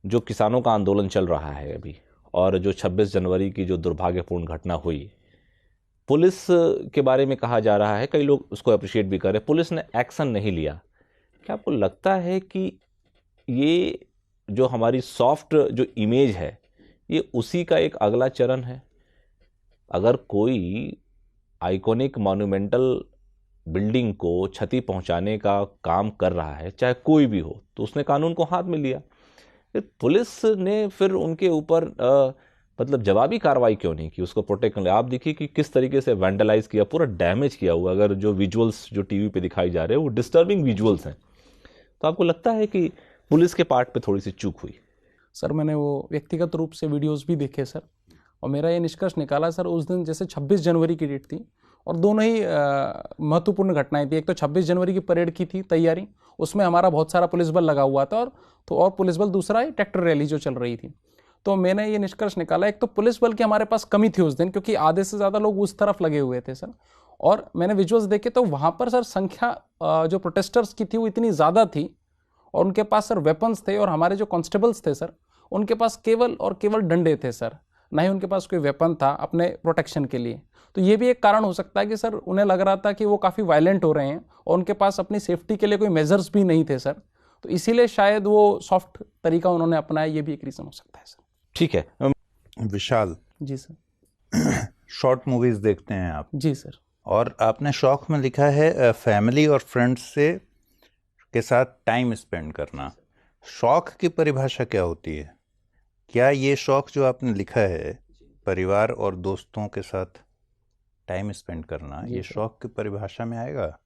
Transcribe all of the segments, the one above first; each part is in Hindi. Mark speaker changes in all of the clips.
Speaker 1: जो किसानों का आंदोलन चल रहा है अभी, और जो 26 जनवरी की जो दुर्भाग्यपूर्ण घटना हुई, पुलिस के बारे में कहा जा रहा है, कई लोग उसको अप्रिशिएट भी कर रहे हैं, पुलिस ने एक्शन नहीं लिया। क्या आपको लगता है कि ये जो हमारी सॉफ्ट जो इमेज है, ये उसी का एक अगला चरण है? अगर कोई आइकॉनिक मॉन्यूमेंटल बिल्डिंग को क्षति पहुंचाने का काम कर रहा है, चाहे कोई भी हो, तो उसने कानून को हाथ में लिया। फिर पुलिस ने फिर उनके ऊपर मतलब जवाबी कार्रवाई क्यों नहीं की, उसको प्रोटेक्ट करने? आप देखिए कि किस तरीके से वैंडलाइज किया, पूरा डैमेज किया हुआ। अगर जो विजुअल्स जो टीवी पे दिखाई जा रहे हैं वो डिस्टर्बिंग विजुअल्स हैं, तो आपको लगता है कि पुलिस के पार्ट पे थोड़ी सी चूक हुई?
Speaker 2: सर मैंने वो व्यक्तिगत रूप से वीडियोस भी देखे सर, और मेरा ये निष्कर्ष निकाला सर, उस दिन जैसे 26 जनवरी की डेट थी और दोनों ही महत्वपूर्ण घटनाएं थी। एक तो 26 जनवरी की परेड की थी तैयारी, उसमें हमारा बहुत सारा पुलिस बल लगा हुआ था, और पुलिस बल, दूसरा ही ट्रैक्टर रैली जो चल रही थी। तो मैंने ये निष्कर्ष निकाला, एक तो पुलिस बल की हमारे पास कमी थी उस दिन, क्योंकि आधे से ज़्यादा लोग उस तरफ लगे हुए थे सर। और मैंने विजुअल्स देखे तो वहाँ पर सर संख्या जो प्रोटेस्टर्स की थी वो इतनी ज़्यादा थी, और उनके पास सर वेपन्स थे, और हमारे जो कांस्टेबल्स थे सर, उनके पास केवल और केवल डंडे थे सर, ना ही उनके पास कोई वेपन था अपने प्रोटेक्शन के लिए। तो ये भी एक कारण हो सकता है कि सर उन्हें लग रहा था कि वो काफ़ी वायलेंट हो रहे हैं, और उनके पास अपनी सेफ्टी के लिए कोई मेजर्स भी नहीं थे सर, तो इसीलिए शायद वो सॉफ्ट तरीका उन्होंने अपनाया, ये भी एक रीज़न हो सकता है सर।
Speaker 1: ठीक है।
Speaker 3: विशाल,
Speaker 2: जी सर।
Speaker 3: शॉर्ट मूवीज देखते हैं आप,
Speaker 2: जी सर।
Speaker 3: और आपने शौक में लिखा है फैमिली और फ्रेंड्स से के साथ टाइम स्पेंड करना। शौक की परिभाषा क्या होती है? क्या ये शौक जो आपने लिखा है, परिवार और दोस्तों के साथ टाइम स्पेंड करना, ये शौक की परिभाषा में आएगा?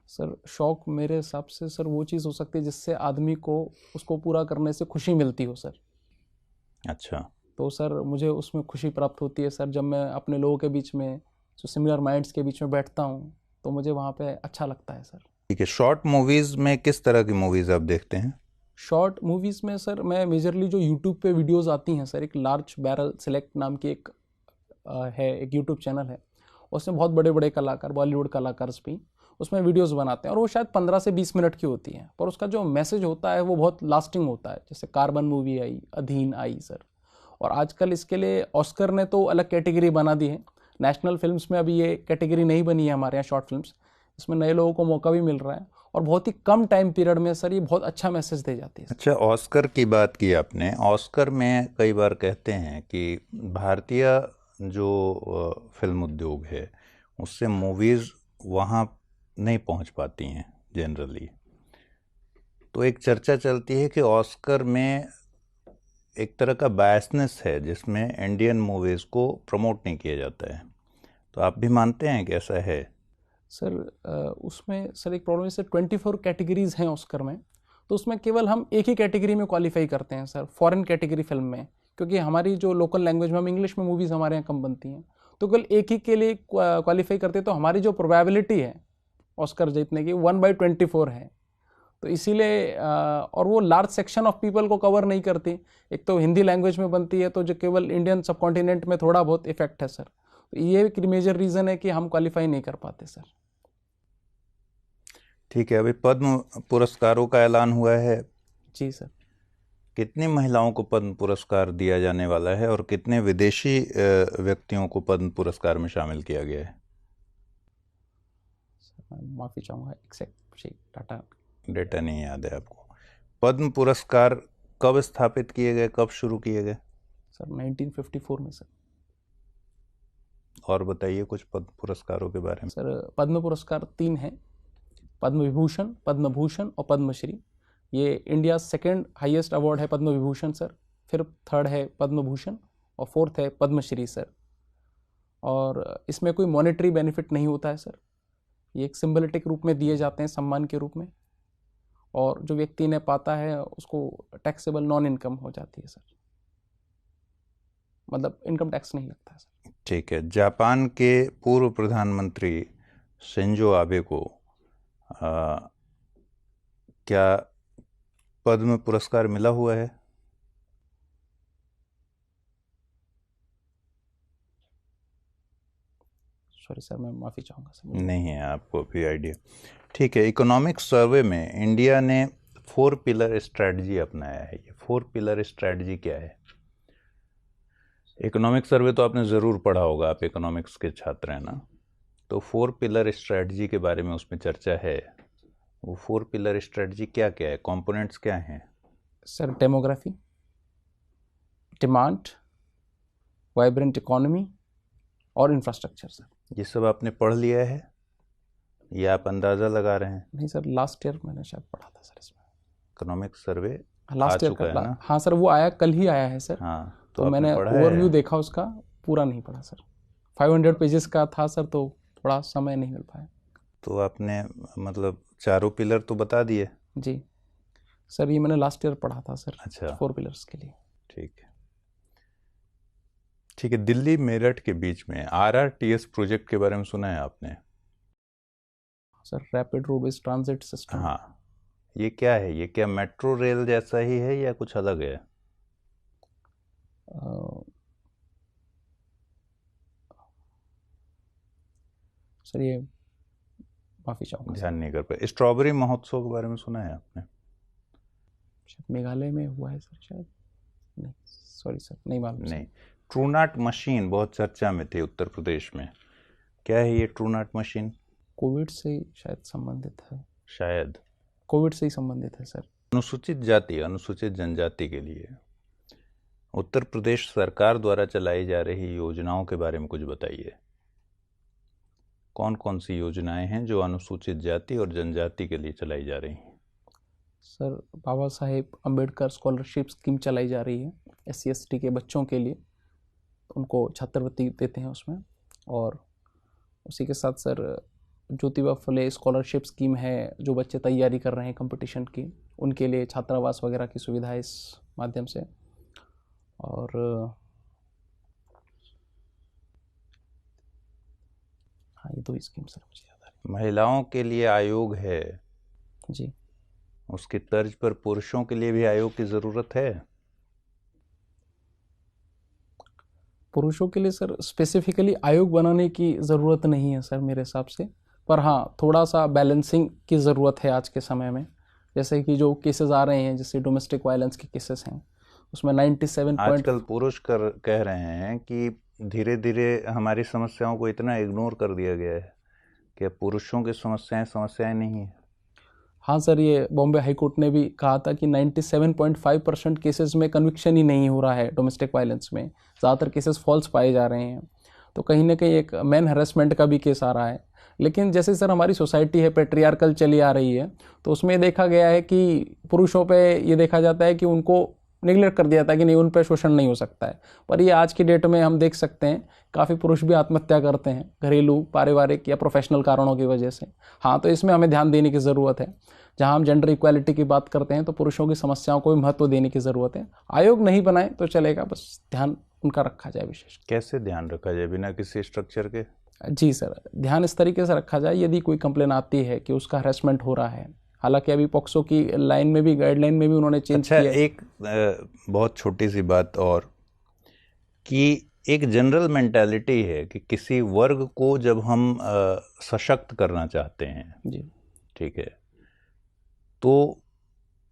Speaker 2: सर शौक मेरे हिसाब से सर वो चीज़ हो सकती है जिससे आदमी को उसको पूरा करने से खुशी मिलती हो सर।
Speaker 3: अच्छा।
Speaker 2: तो सर मुझे उसमें खुशी प्राप्त होती है सर, जब मैं अपने लोगों के बीच में, जो सिमिलर माइंड्स के बीच में बैठता हूँ, तो मुझे वहाँ पे अच्छा लगता है सर।
Speaker 3: ठीक है, शॉर्ट मूवीज में किस तरह की मूवीज आप देखते हैं?
Speaker 2: शॉर्ट मूवीज़ में सर मैं मेजरली जो यूट्यूब पे वीडियोस आती हैं सर, एक लार्ज बैरल सेलेक्ट नाम की एक यूट्यूब चैनल है, उसमें बहुत बड़े बड़े कलाकार, बॉलीवुड कलाकार भी उसमें वीडियोस बनाते हैं, और वो शायद 15 से 20 मिनट की होती हैं, पर उसका जो मैसेज होता है वो बहुत लास्टिंग होता है। जैसे कार्बन मूवी आई, अधीन आई सर, और आजकल इसके लिए ऑस्कर ने तो अलग कैटेगरी बना दी है। नेशनल फिल्म्स में अभी ये कैटेगरी नहीं बनी है हमारे यहाँ शॉर्ट फिल्म्स, इसमें नए लोगों को मौका भी मिल रहा है, और बहुत ही कम टाइम पीरियड में सर ये बहुत अच्छा मैसेज दे जाती है।
Speaker 3: अच्छा, ऑस्कर की बात की आपने। ऑस्कर में कई बार कहते हैं कि भारतीय जो फिल्म उद्योग है, उससे मूवीज़ वहाँ नहीं पहुँच पाती हैं जनरली। तो एक चर्चा चलती है कि ऑस्कर में एक तरह का बायसनेस है, जिसमें इंडियन मूवीज़ को प्रमोट नहीं किया जाता है। तो आप भी मानते हैं कि ऐसा है?
Speaker 2: सर उसमें सर एक प्रॉब्लम, जैसे 24 कैटेगरीज हैं ऑस्कर में, तो उसमें केवल हम एक ही कैटेगरी में क्वालिफाई करते हैं सर, फॉरेन कैटेगरी फिल्म में, क्योंकि हमारी जो लोकल लैंग्वेज में, हम इंग्लिश में मूवीज़ हमारे यहाँ कम बनती हैं, तो केवल एक ही के लिए क्वालिफाई करते हैं, तो हमारी जो प्रोबेबिलिटी है ऑस्कर जीतने की 1/24 है। तो इसीलिए और वो लार्ज सेक्शन ऑफ पीपल को कवर नहीं करती। एक तो हिंदी लैंग्वेज में बनती है, तो जो केवल इंडियन सब कॉन्टिनेंट में थोड़ा बहुत इफेक्ट है सर, तो ये एक मेजर रीज़न है कि हम क्वालिफाई नहीं कर पाते सर।
Speaker 3: ठीक है, अभी पद्म पुरस्कारों का ऐलान हुआ है।
Speaker 2: जी सर।
Speaker 3: कितनी महिलाओं को पद्म पुरस्कार दिया जाने वाला है, और कितने विदेशी व्यक्तियों को पद्म पुरस्कार में शामिल किया गया है?
Speaker 2: माफ़ी चाहूँगा, एग्जैक्ट डाटा
Speaker 3: डेटा नहीं याद है आपको? पद्म पुरस्कार कब स्थापित किए गए, कब शुरू किए गए?
Speaker 2: सर 1954 में सर।
Speaker 3: और बताइए कुछ पद्म पुरस्कारों के बारे में।
Speaker 2: सर पद्म पुरस्कार 3 हैं, पद्म विभूषण, पद्म भूषण और पद्मश्री। ये इंडिया सेकेंड हाईएस्ट अवार्ड है पद्म विभूषण सर, फिर थर्ड है पद्म भूषण, और फोर्थ है पद्मश्री सर। और इसमें कोई मॉनेटरी बेनिफिट नहीं होता है सर, ये एक सिंबलिटिक रूप में दिए जाते हैं, सम्मान के रूप में, और जो व्यक्ति इन्हें पाता है उसको टैक्सेबल नॉन इनकम हो जाती है सर, मतलब इनकम टैक्स नहीं लगता है सर।
Speaker 3: ठीक है, जापान के पूर्व प्रधानमंत्री शिंजो आबे को क्या पद्म पुरस्कार मिला हुआ है?
Speaker 2: सॉरी सर, मैं माफ़ी चाहूँगा सर।
Speaker 3: नहीं है आपको भी आइडिया? ठीक है, इकोनॉमिक सर्वे में इंडिया ने 4 पिलर स्ट्रैटेजी अपनाया है, ये 4 पिलर स्ट्रैटेजी क्या है? इकोनॉमिक सर्वे तो आपने ज़रूर पढ़ा होगा, आप इकोनॉमिक्स के छात्र हैं ना, तो 4 पिलर स्ट्रैटेजी के बारे में उसमें चर्चा है। वो 4 पिलर स्ट्रैटेजी क्या क्या है, कंपोनेंट्स क्या हैं?
Speaker 2: Sir demography, demand, vibrant economy और इंफ्रास्ट्रक्चर। सर
Speaker 3: ये सब आपने पढ़ लिया है या आप अंदाज़ा लगा रहे हैं?
Speaker 2: नहीं सर, लास्ट ईयर मैंने शायद पढ़ा था सर इसमें।
Speaker 3: इकोनॉमिक सर्वे
Speaker 2: लास्ट ईयर
Speaker 3: चुका है ना?
Speaker 2: हाँ सर, वो आया, कल ही आया है सर।
Speaker 3: हाँ,
Speaker 2: तो
Speaker 3: आपने
Speaker 2: मैंने
Speaker 3: पढ़ा है?
Speaker 2: ओवरव्यू देखा उसका, पूरा नहीं पढ़ा सर। 500 पेजेस का था सर, तो थोड़ा समय नहीं मिल पाया।
Speaker 3: तो आपने मतलब चारों पिलर तो बता दिए?
Speaker 2: जी सर, ये मैंने लास्ट ईयर पढ़ा था सर।
Speaker 3: अच्छा,
Speaker 2: 4 पिलर्स के लिए।
Speaker 3: ठीक है, ठीक है। दिल्ली मेरठ के बीच में RRTS प्रोजेक्ट के बारे में सुना है आपने?
Speaker 2: Sir rapid roadways transit system.
Speaker 3: हाँ, ये क्या है? ये क्या मेट्रो रेल जैसा ही है या कुछ अलग है?
Speaker 2: सर ये माफ़ी चाहूँगा,
Speaker 3: ध्यान नहीं कर पाए। स्ट्रॉबेरी महोत्सव के बारे में सुना है आपने?
Speaker 2: शायद मेघालय में हुआ है सर, शायद। नहीं सॉरी सर, नहीं मालूम।
Speaker 3: नहीं। ट्रूनाट मशीन बहुत चर्चा में थी उत्तर प्रदेश में, क्या है ये ट्रूनाट मशीन?
Speaker 2: कोविड से शायद संबंधित है।
Speaker 3: शायद
Speaker 2: कोविड से ही संबंधित है सर।
Speaker 3: अनुसूचित जाति अनुसूचित जनजाति के लिए उत्तर प्रदेश सरकार द्वारा चलाई जा रही योजनाओं के बारे में कुछ बताइए। कौन कौन सी योजनाएं हैं जो अनुसूचित जाति और जनजाति के लिए चलाई जा रही हैं? Sir
Speaker 2: Baba Saheb Ambedkar scholarship scheme चलाई जा रही है SC/ST के बच्चों के लिए, उनको छात्रवृत्ति देते हैं उसमें। और उसी के साथ sir Jyotiba Phule scholarship scheme है, जो बच्चे तैयारी कर रहे हैं कंपटीशन की, उनके लिए छात्रावास वगैरह की सुविधा है इस माध्यम से। और हाँ, ये 2 स्कीम सर मुझे याद आ रही।
Speaker 3: महिलाओं के लिए आयोग है
Speaker 2: जी,
Speaker 3: उसकी तर्ज पर पुरुषों के लिए भी आयोग की ज़रूरत है?
Speaker 2: पुरुषों के लिए सर स्पेसिफिकली आयोग बनाने की ज़रूरत नहीं है सर मेरे हिसाब से, पर हाँ थोड़ा सा बैलेंसिंग की ज़रूरत है आज के समय में। जैसे कि जो केसेस आ रहे हैं, जैसे डोमेस्टिक वायलेंस के केसेस हैं, उसमें 97
Speaker 3: आजकल पुरुष कह रहे हैं कि धीरे धीरे हमारी समस्याओं को इतना इग्नोर कर दिया गया है कि पुरुषों की समस्याएं नहीं है।
Speaker 2: हाँ सर, ये बॉम्बे हाई कोर्ट ने भी कहा था कि 97.5% केसेस में कन्विक्शन ही नहीं हो रहा है डोमेस्टिक वायलेंस में, ज़्यादातर केसेस फॉल्स पाए जा रहे हैं। तो कहीं ना कहीं एक मैन हरेसमेंट का भी केस आ रहा है। लेकिन जैसे सर हमारी सोसाइटी है पेट्रियार्कल चली आ रही है, तो उसमें देखा गया है कि पुरुषों पे ये देखा जाता है कि उनको निगलेक्ट कर दिया जाता है कि नहीं, उन पर शोषण नहीं हो सकता है। पर ये आज की डेट में हम देख सकते हैं काफ़ी पुरुष भी आत्महत्या करते हैं घरेलू, पारिवारिक या प्रोफेशनल कारणों की वजह से। हाँ, तो इसमें हमें ध्यान देने की ज़रूरत है। जहाँ हम जेंडर इक्वालिटी की बात करते हैं तो पुरुषों की समस्याओं को भी महत्व देने की ज़रूरत है। आयोग नहीं बनाए तो चलेगा, बस ध्यान उनका रखा जाए विशेष।
Speaker 3: कैसे ध्यान रखा जाए बिना किसी स्ट्रक्चर के?
Speaker 2: जी सर, ध्यान इस तरीके से रखा जाए, यदि कोई कंप्लेन आती है कि उसका हरेसमेंट हो रहा है, हालांकि अभी पॉक्सो की लाइन में भी, गाइडलाइन में भी उन्होंने चेंज किया।
Speaker 3: एक बहुत छोटी सी बात और, कि एक जनरल मेंटालिटी है कि किसी वर्ग को जब हम सशक्त करना चाहते हैं
Speaker 2: जी,
Speaker 3: ठीक है, तो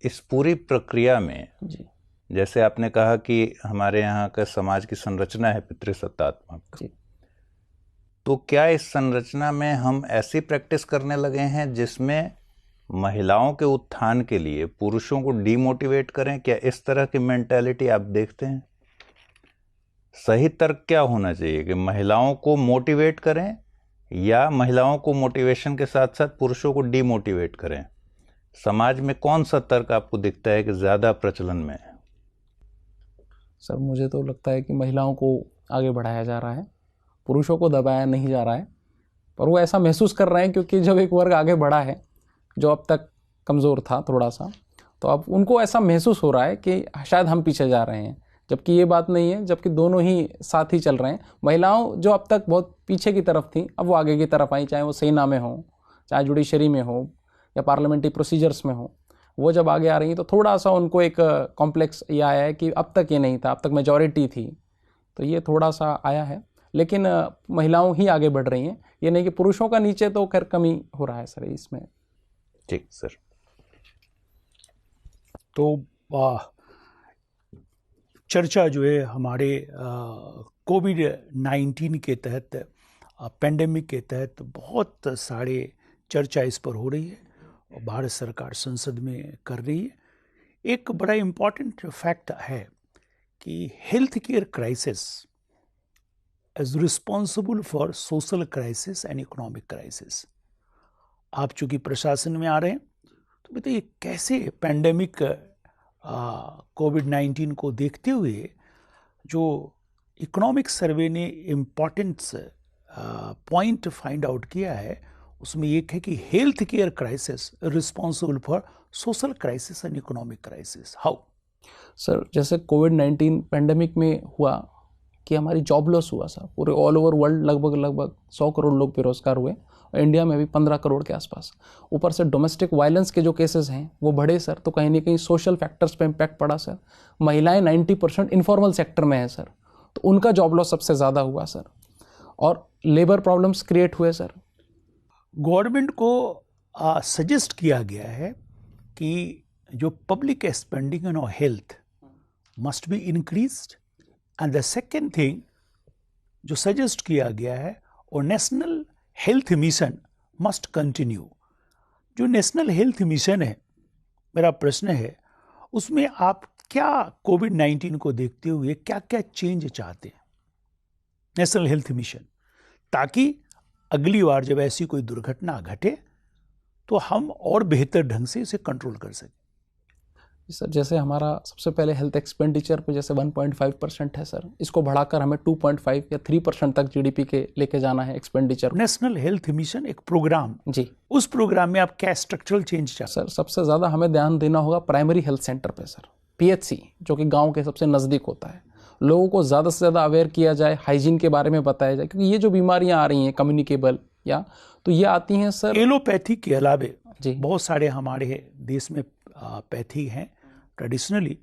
Speaker 3: इस पूरी प्रक्रिया में
Speaker 2: जी,
Speaker 3: जैसे आपने कहा कि हमारे यहाँ का समाज की संरचना है पितृसत्तात्मक,
Speaker 2: जी,
Speaker 3: तो क्या इस संरचना में हम ऐसी प्रैक्टिस करने लगे हैं जिसमें महिलाओं के उत्थान के लिए पुरुषों को डीमोटिवेट करें? क्या इस तरह की मेंटालिटी आप देखते हैं? सही तर्क क्या होना चाहिए कि महिलाओं को मोटिवेट करें या महिलाओं को मोटिवेशन के साथ साथ पुरुषों को डीमोटिवेट करें? समाज में कौन सा तर्क आपको दिखता है कि ज़्यादा प्रचलन में है?
Speaker 2: सर मुझे तो लगता है कि महिलाओं को आगे बढ़ाया जा रहा है, पुरुषों को दबाया नहीं जा रहा है। पर वो ऐसा महसूस कर रहे हैं क्योंकि जब एक वर्ग आगे बढ़ा है जो अब तक कमज़ोर था थोड़ा सा, तो अब उनको ऐसा महसूस हो रहा है कि शायद हम पीछे जा रहे हैं, जबकि ये बात नहीं है, जबकि दोनों ही साथ ही चल रहे हैं। महिलाओं जो अब तक बहुत पीछे की तरफ थी, अब वो आगे की तरफ आई, चाहे वो सेना में हो, चाहे जुडिशरी में हो या पार्लियामेंट्री प्रोसीजर्स में हो। वो जब आगे आ रही हैं तो थोड़ा सा उनको एक कॉम्प्लेक्स ये आया है कि अब तक ये नहीं था, अब तक मेजॉरिटी थी, तो ये थोड़ा सा आया है। लेकिन महिलाओं ही आगे बढ़ रही हैं, ये नहीं कि पुरुषों का नीचे तो खैर कमी हो रहा है सर इसमें।
Speaker 3: ठीक सर।
Speaker 4: तो चर्चा जो है हमारे कोविड-19 के तहत, पेंडेमिक के तहत बहुत सारे चर्चा इस पर हो रही है और भारत सरकार संसद में कर रही है। एक बड़ा इम्पॉर्टेंट फैक्ट है कि health care crisis is responsible for social crisis and economic crisis. आप चूंकि प्रशासन में आ रहे हैं तो बताइए कैसे पैंडेमिक कोविड-19 को देखते हुए जो इकोनॉमिक सर्वे ने इम्पॉर्टेंट पॉइंट फाइंड आउट किया है उसमें एक है कि health care crisis responsible for social crisis and economic crisis. How?
Speaker 2: Sir जैसे कोविड-19 पेंडेमिक में हुआ कि हमारी जॉब लॉस हुआ सर, पूरे ऑल ओवर वर्ल्ड लगभग 100 करोड़ लोग बेरोजगार हुए और इंडिया में भी 15 करोड़ के आसपास। ऊपर से डोमेस्टिक वायलेंस के जो केसेस हैं वो बढ़े सर, तो कहीं ना कहीं सोशल फैक्टर्स पे इम्पैक्ट पड़ा सर। महिलाएं 90% इनफॉर्मल सेक्टर में हैं सर, तो उनका जॉब लॉस सबसे ज़्यादा हुआ सर, और लेबर प्रॉब्लम्स क्रिएट हुए सर।
Speaker 4: गवर्नमेंट को सजेस्ट किया गया है कि जो public spending on health must be increased, and the second thing जो सजेस्ट किया गया है और national health mission must continue. जो नेशनल हेल्थ मिशन है, मेरा प्रश्न है उसमें आप क्या कोविड-19 को देखते हुए क्या क्या चेंज चाहते हैं नेशनल हेल्थ मिशन, ताकि अगली बार जब ऐसी कोई दुर्घटना घटे तो हम और बेहतर ढंग से इसे कंट्रोल कर सकें।
Speaker 2: सर जैसे हमारा सबसे पहले हेल्थ एक्सपेंडिचर पे जैसे 1.5% है सर, इसको बढ़ाकर हमें 2.5 या 3% तक जीडीपी के लेके जाना है एक्सपेंडिचर।
Speaker 4: नेशनल हेल्थ मिशन एक प्रोग्राम
Speaker 2: जी,
Speaker 4: उस प्रोग्राम में आप क्या स्ट्रक्चरल चेंज चाहते
Speaker 2: सर? सबसे ज़्यादा हमें ध्यान देना होगा प्राइमरी हेल्थ सेंटर पे सर, पीएचसी जो कि गाँव के सबसे नज़दीक होता है। लोगों को ज़्यादा से ज़्यादा अवेयर किया जाए, हाइजीन के बारे में बताया जाए, क्योंकि ये जो बीमारियाँ आ रही हैं कम्युनिकेबल या तो ये आती हैं सर
Speaker 4: एलोपैथी के अलावे
Speaker 2: जी,
Speaker 4: बहुत सारे हमारे देश में पैथी हैं ट्रेडिशनली,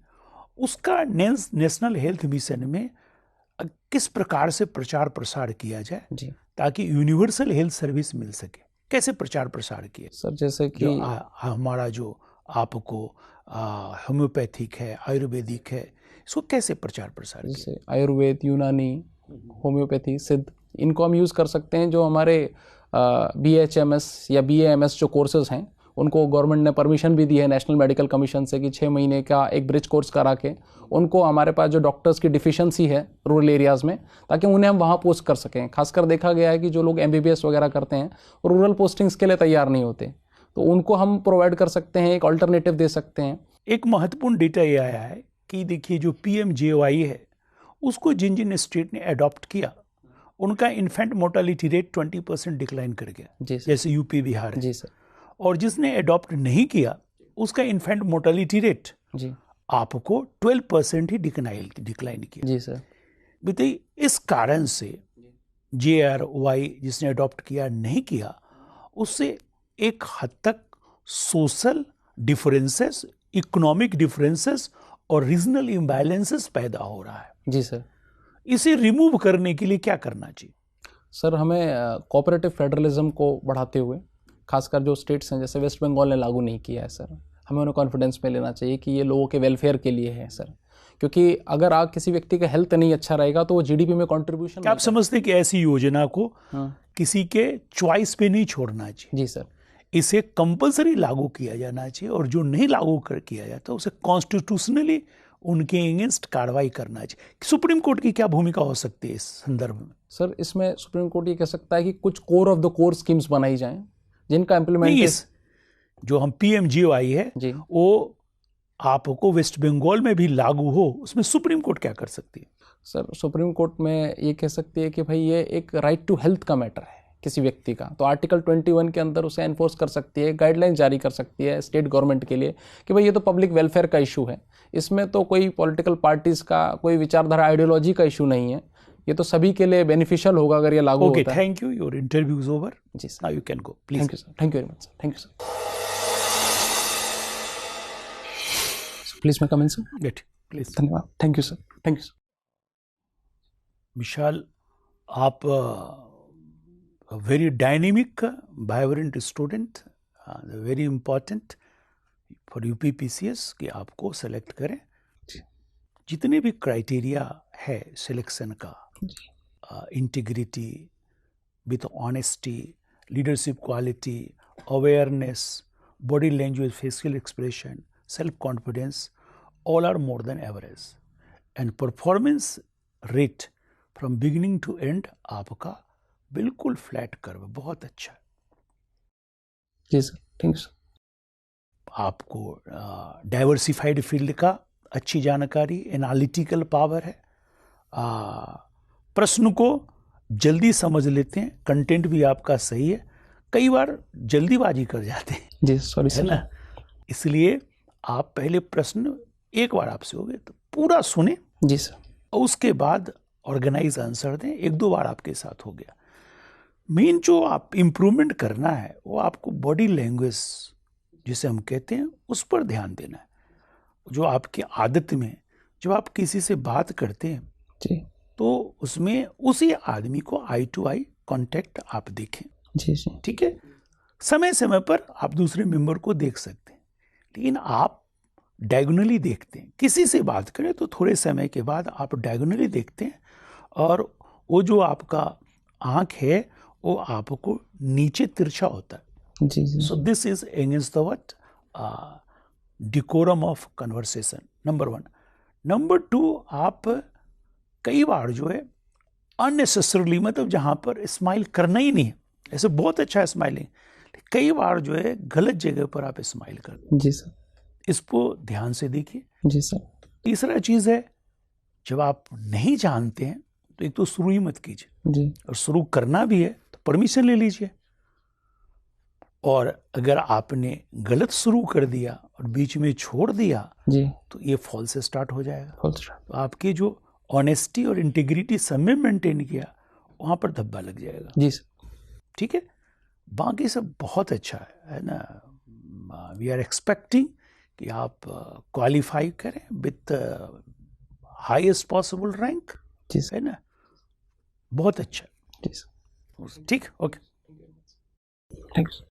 Speaker 4: उसका नेशनल हेल्थ मिशन में किस प्रकार से प्रचार प्रसार किया जाए
Speaker 2: जी
Speaker 4: ताकि यूनिवर्सल हेल्थ सर्विस मिल सके? कैसे प्रचार प्रसार किया
Speaker 2: सर? जैसे कि
Speaker 4: हमारा जो आपको होम्योपैथिक है, आयुर्वेदिक है, इसको कैसे प्रचार प्रसार किया?
Speaker 2: जैसे आयुर्वेद, यूनानी, होम्योपैथी, सिद्ध, इनको हम यूज़ कर सकते हैं। जो हमारे BHMS या BAMS जो कोर्सेज हैं उनको गवर्नमेंट ने परमिशन भी दी है नेशनल मेडिकल कमीशन से कि 6 महीने का एक ब्रिज कोर्स करा के उनको हमारे पास जो डॉक्टर्स की डिफिशिएंसी है रूरल एरियाज़ में, ताकि उन्हें हम वहाँ पोस्ट कर सकें। खासकर देखा गया है कि जो लोग MBBS वगैरह करते हैं रूरल पोस्टिंग्स के लिए तैयार नहीं होते, तो उनको हम प्रोवाइड कर सकते हैं, एक अल्टरनेटिव दे सकते हैं।
Speaker 4: एक महत्वपूर्ण डेटा ये आया है कि देखिए जो PMJY है उसको जिन जिन स्टेट ने अडॉप्ट किया उनका इन्फेंट मोर्टालिटी रेट 20% डिक्लाइन कर गया, जैसे यूपी, बिहार है।
Speaker 2: जी सर।
Speaker 4: और जिसने अडॉप्ट नहीं किया उसका इन्फेंट मोर्टालिटी रेट
Speaker 2: जी
Speaker 4: आपको 12% ही डिक्लाइन किया।
Speaker 2: जी सर।
Speaker 4: बताइए इस कारण से JRY जिसने अडॉप्ट किया नहीं किया उससे एक हद तक सोशल डिफरेंसेस, इकोनॉमिक डिफरेंसेस और रीजनल इम्बैलेंसेस पैदा हो रहा है।
Speaker 2: जी सर।
Speaker 4: इसे रिमूव करने के लिए क्या करना चाहिए?
Speaker 2: सर हमें कोऑपरेटिव फेडरलिज्म को बढ़ाते हुए, खासकर जो स्टेट्स हैं जैसे वेस्ट बंगाल ने लागू नहीं किया है सर, हमें उन्हें कॉन्फिडेंस में लेना चाहिए कि ये लोगों के वेलफेयर के लिए है सर, क्योंकि अगर आप किसी व्यक्ति का हेल्थ नहीं अच्छा रहेगा तो वो GDP में कंट्रीब्यूशन।
Speaker 4: क्या आप समझते कि ऐसी योजना को किसी के चॉइस पे नहीं छोड़ना चाहिए?
Speaker 2: जी सर।
Speaker 4: इसे कंपलसरी लागू किया जाना चाहिए और जो नहीं लागू किया जाता उसे कॉन्स्टिट्यूशनली उनके अगेंस्ट कार्रवाई करना चाहिए। सुप्रीम कोर्ट की क्या भूमिका हो सकती है इस संदर्भ में?
Speaker 2: सर इसमें सुप्रीम कोर्ट ये कह सकता है कि कुछ core of the core schemes बनाई जाएं जिनका इम्प्लीमेंटेशन
Speaker 4: जो हम PMJY है
Speaker 2: जी
Speaker 4: वो आपको वेस्ट बंगाल में भी लागू हो, उसमें सुप्रीम कोर्ट क्या कर सकती है?
Speaker 2: सर सुप्रीम कोर्ट में ये कह सकती है कि भाई ये एक राइट टू हेल्थ का मैटर है किसी व्यक्ति का, तो आर्टिकल 21 के अंदर उसे एनफोर्स कर सकती है, गाइडलाइन जारी कर सकती है स्टेट गवर्नमेंट के लिए कि भाई ये तो पब्लिक वेलफेयर का इशू है, इसमें तो कोई पॉलिटिकल पार्टीज का कोई विचारधारा आइडियोलॉजी का इशू नहीं है, ये तो सभी के लिए बेनिफिशियल होगा अगर ये लागू होता है।
Speaker 4: Thank you, your interview is over.
Speaker 2: जी sir,
Speaker 4: now you can go please.
Speaker 2: Thank you sir, thank you very much sir, thank you sir. Please मैं come in sir.
Speaker 4: Get please.
Speaker 2: धन्यवाद, thank you sir, thank you sir.
Speaker 4: Vishal, आप very dynamic, vibrant student, very important, for UPPCS कि आपको सेलेक्ट करें। जितने भी क्राइटेरिया है सिलेक्शन का, integrity, with honesty, leadership quality, awareness, body language, facial expression, self confidence, all are more than average, and performance rate from beginning to end आपका बिल्कुल फ्लैट कर्व, बहुत अच्छा है।
Speaker 2: जी सर, थैंक यू सर।
Speaker 4: आपको डाइवर्सिफाइड फील्ड का अच्छी जानकारी, एनालिटिकल पावर है, प्रश्न को जल्दी समझ लेते हैं, कंटेंट भी आपका सही है, कई बार जल्दीबाजी कर जाते हैं,
Speaker 2: जी सॉरी
Speaker 4: है
Speaker 2: सर।
Speaker 4: ना। इसलिए आप पहले प्रश्न एक बार आपसे हो गए तो पूरा सुने,
Speaker 2: जी सर।
Speaker 4: और उसके बाद ऑर्गेनाइज आंसर दें। एक दो बार आपके साथ हो गया। मेन जो आप इम्प्रूवमेंट करना है वो आपको बॉडी लैंग्वेज जिसे हम कहते हैं उस पर ध्यान देना है। जो आपकी आदत में जब आप किसी से बात करते हैं
Speaker 2: जी
Speaker 4: तो उसमें उसी आदमी को आई टू आई कांटेक्ट आप देखें।
Speaker 2: जी जी
Speaker 4: ठीक है, समय समय पर आप दूसरे मेंबर को देख सकते हैं, लेकिन आप डायगोनली देखते हैं। किसी से बात करें तो थोड़े समय के बाद आप डायगोनली देखते हैं, और वो जो आपका आंख है वो आपको नीचे तिरछा होता है।
Speaker 2: जी जी
Speaker 4: so this is against the what decorum of conversation, number 1। Number 2, आप कई बार जो है अननेसेसरली, मतलब जहाँ पर स्माइल करना ही नहीं है, ऐसे बहुत अच्छा है स्माइलिंग, कई बार जो है गलत जगह पर आप स्माइल करते हैं।
Speaker 2: जी सर।
Speaker 4: इसको ध्यान से देखिए।
Speaker 2: जी सर।
Speaker 4: तीसरा चीज़ है, जब आप नहीं जानते हैं तो एक तो शुरू ही मत कीजिए,
Speaker 2: जी
Speaker 4: और शुरू करना भी है तो परमिशन ले लीजिए। और अगर आपने गलत शुरू कर दिया और बीच में छोड़ दिया
Speaker 2: जी
Speaker 4: तो ये फॉल्स स्टार्ट हो जाएगा।
Speaker 2: फॉल्स
Speaker 4: तो आपकी जो ऑनेस्टी और इंटीग्रिटी सब में मेंटेन किया, वहाँ पर धब्बा लग जाएगा।
Speaker 2: जी सर।
Speaker 4: ठीक है, बाकी सब बहुत अच्छा है ना। वी आर एक्सपेक्टिंग कि आप क्वालिफाई करें विथ हाईएस्ट पॉसिबल रैंक,
Speaker 2: जी सर।
Speaker 4: है ना। बहुत अच्छा।
Speaker 2: जी सर।
Speaker 4: ठीक, ओके,
Speaker 2: थैंक्स।